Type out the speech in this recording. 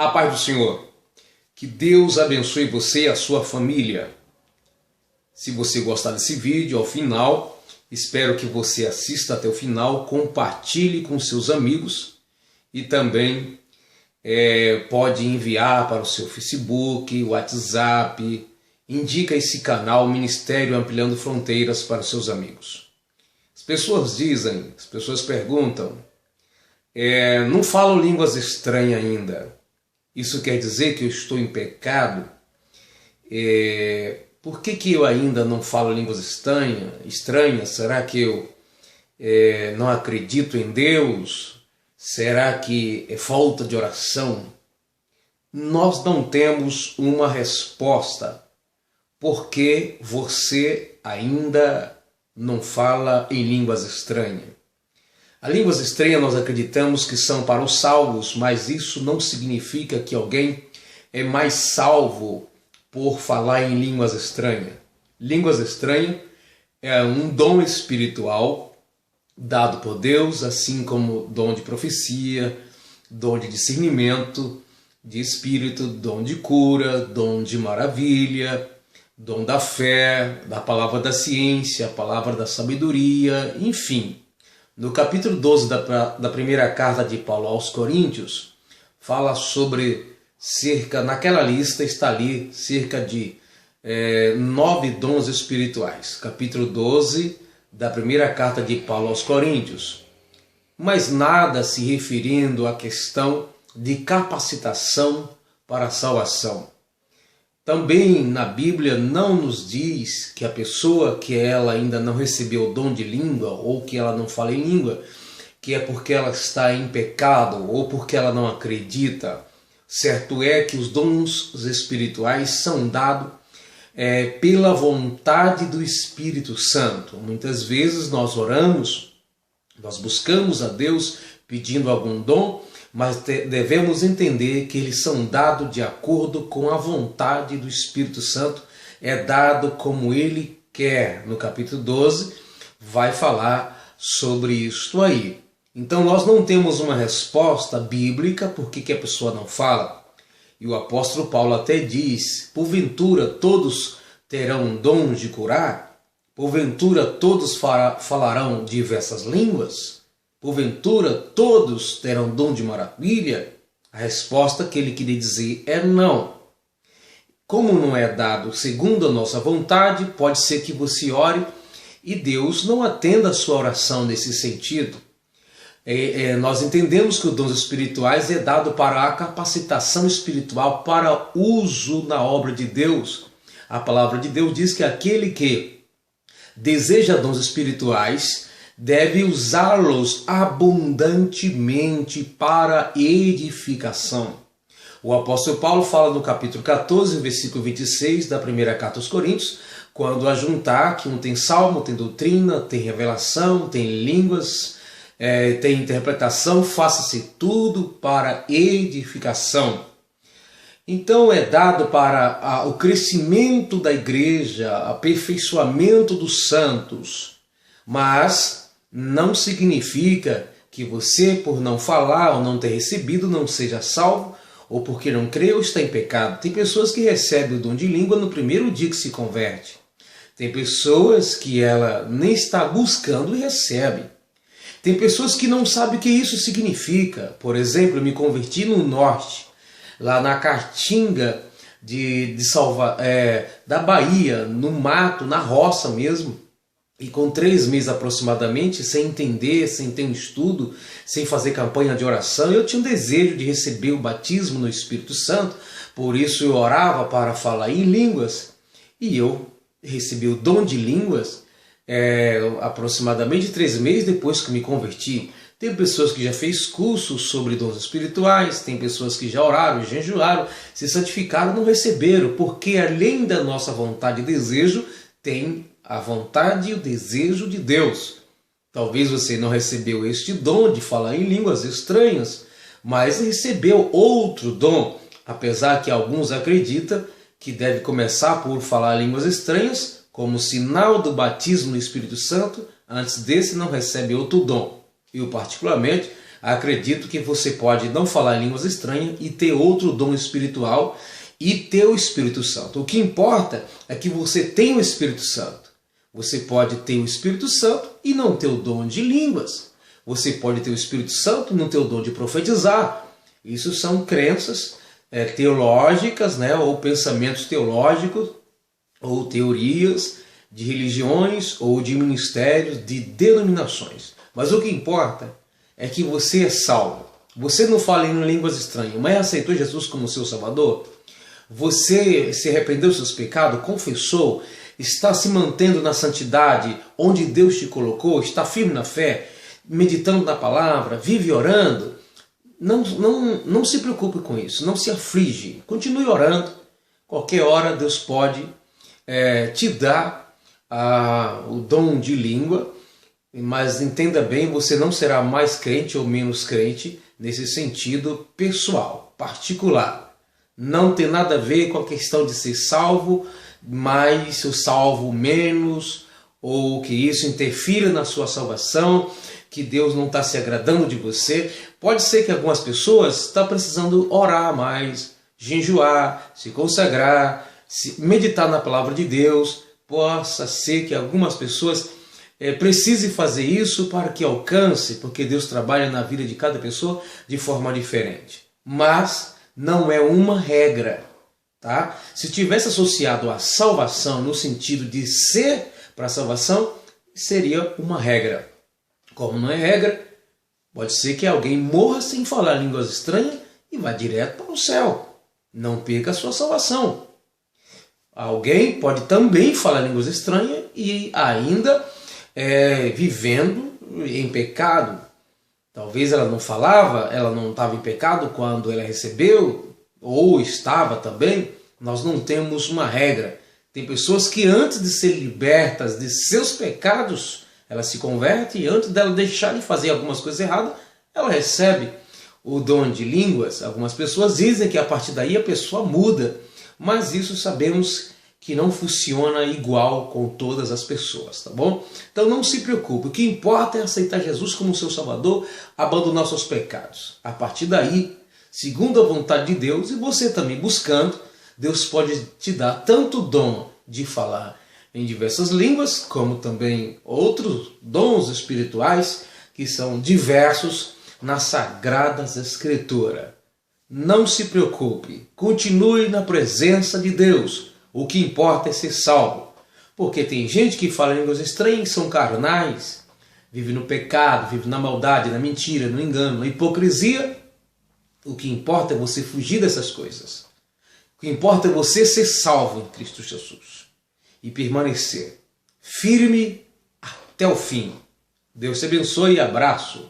A paz do Senhor. Que Deus abençoe você e a sua família. Se você gostar desse vídeo, ao final, espero que você assista até o final, compartilhe com seus amigos e também pode enviar para o seu Facebook, WhatsApp, indica esse canal, Ministério Ampliando Fronteiras, para os seus amigos. As pessoas perguntam, não falo línguas estranhas ainda. Isso quer dizer que eu estou em pecado? Por que eu ainda não falo línguas estranhas? Será que eu não acredito em Deus? Será que é falta de oração? Nós não temos uma resposta. Por que você ainda não fala em línguas estranhas? As línguas estranhas nós acreditamos que são para os salvos, mas isso não significa que alguém é mais salvo por falar em línguas estranhas. Línguas estranhas é um dom espiritual dado por Deus, assim como dom de profecia, dom de discernimento de espírito, dom de cura, dom de maravilha, dom da fé, da palavra da ciência, a palavra da sabedoria, enfim. No capítulo 12 da primeira carta de Paulo aos Coríntios, fala sobre naquela lista está ali cerca de 9 dons espirituais. Capítulo 12 da primeira carta de Paulo aos Coríntios. Mas nada se referindo à questão de capacitação para a salvação. Também na Bíblia não nos diz que a pessoa que ela ainda não recebeu o dom de língua ou que ela não fala em língua, que é porque ela está em pecado ou porque ela não acredita. Certo é que os dons espirituais são dados pela vontade do Espírito Santo. Muitas vezes nós oramos, nós buscamos a Deus pedindo algum dom, mas devemos entender que eles são dados de acordo com a vontade do Espírito Santo, é dado como Ele quer. No capítulo 12 vai falar sobre isto aí. Então nós não temos uma resposta bíblica por que a pessoa não fala. E o apóstolo Paulo até diz, porventura todos terão dons de curar? Porventura todos falarão diversas línguas? Porventura todos terão dom de maravilha? A resposta que ele queria dizer é não. Como não é dado segundo a nossa vontade, pode ser que você ore e Deus não atenda a sua oração nesse sentido. Nós entendemos que os dons espirituais é dado para a capacitação espiritual, para uso na obra de Deus. A palavra de Deus diz que aquele que deseja dons espirituais deve usá-los abundantemente para edificação. O apóstolo Paulo fala no capítulo 14, versículo 26 da primeira carta aos Coríntios, quando ajuntar que um tem salmo, tem doutrina, tem revelação, tem línguas, tem interpretação, faça-se tudo para edificação. Então é dado para o crescimento da igreja, aperfeiçoamento dos santos, mas não significa que você, por não falar ou não ter recebido, não seja salvo, ou porque não crê ou está em pecado. Tem pessoas que recebem o dom de língua no primeiro dia que se converte. Tem pessoas que ela nem está buscando e recebe. Tem pessoas que não sabem o que isso significa. Por exemplo, eu me converti no norte, lá na Caatinga da Bahia, no mato, na roça mesmo. E com 3 meses aproximadamente, sem entender, sem ter um estudo, sem fazer campanha de oração, eu tinha um desejo de receber o batismo no Espírito Santo, por isso eu orava para falar em línguas, e eu recebi o dom de línguas aproximadamente 3 meses depois que me converti. Tem pessoas que já fez cursos sobre dons espirituais, tem pessoas que já oraram, jejuaram, se santificaram, não receberam, porque além da nossa vontade e desejo, tem a vontade e o desejo de Deus. Talvez você não recebeu este dom de falar em línguas estranhas, mas recebeu outro dom, apesar que alguns acreditam que deve começar por falar línguas estranhas, como sinal do batismo no Espírito Santo, antes desse não recebe outro dom. Eu particularmente acredito que você pode não falar em línguas estranhas e ter outro dom espiritual e ter o Espírito Santo. O que importa é que você tenha o Espírito Santo. Você pode ter o Espírito Santo e não ter o dom de línguas. Você pode ter o Espírito Santo e não ter o dom de profetizar. Isso são crenças teológicas, né, ou pensamentos teológicos, ou teorias de religiões ou de ministérios, de denominações. Mas o que importa é que você é salvo. Você não fala em línguas estranhas, mas aceitou Jesus como seu Salvador. Você se arrependeu dos seus pecados, confessou, está se mantendo na santidade onde Deus te colocou, está firme na fé, meditando na palavra, vive orando. Não se preocupe com isso, não se aflige, continue orando. Qualquer hora Deus pode te dar o dom de língua, mas entenda bem, você não será mais crente ou menos crente nesse sentido pessoal, particular. Não tem nada a ver com a questão de ser salvo, mais ou salvo menos, ou que isso interfira na sua salvação, que Deus não está se agradando de você. Pode ser que algumas pessoas estão precisando orar mais, jejuar, se consagrar, meditar na palavra de Deus. Possa ser que algumas pessoas precisem fazer isso para que alcance, porque Deus trabalha na vida de cada pessoa de forma diferente. Mas não é uma regra, tá? Se tivesse associado a salvação no sentido de ser para a salvação, seria uma regra. Como não é regra, pode ser que alguém morra sem falar línguas estranhas e vá direto para o céu. Não perca a sua salvação. Alguém pode também falar línguas estranhas e ainda vivendo em pecado. Talvez ela não falava, ela não estava em pecado quando ela recebeu, ou estava também. Nós não temos uma regra. Tem pessoas que antes de ser libertas de seus pecados, ela se converte e antes dela deixar de fazer algumas coisas erradas, ela recebe o dom de línguas. Algumas pessoas dizem que a partir daí a pessoa muda, mas isso sabemos que não funciona igual com todas as pessoas, tá bom? Então não se preocupe, o que importa é aceitar Jesus como seu Salvador, abandonar seus pecados. A partir daí, segundo a vontade de Deus, e você também buscando, Deus pode te dar tanto o dom de falar em diversas línguas, como também outros dons espirituais que são diversos nas Sagradas Escrituras. Não se preocupe, continue na presença de Deus. O que importa é ser salvo. Porque tem gente que fala línguas estranhas, são carnais, vive no pecado, vive na maldade, na mentira, no engano, na hipocrisia. O que importa é você fugir dessas coisas. O que importa é você ser salvo em Cristo Jesus e permanecer firme até o fim. Deus te abençoe e abraço.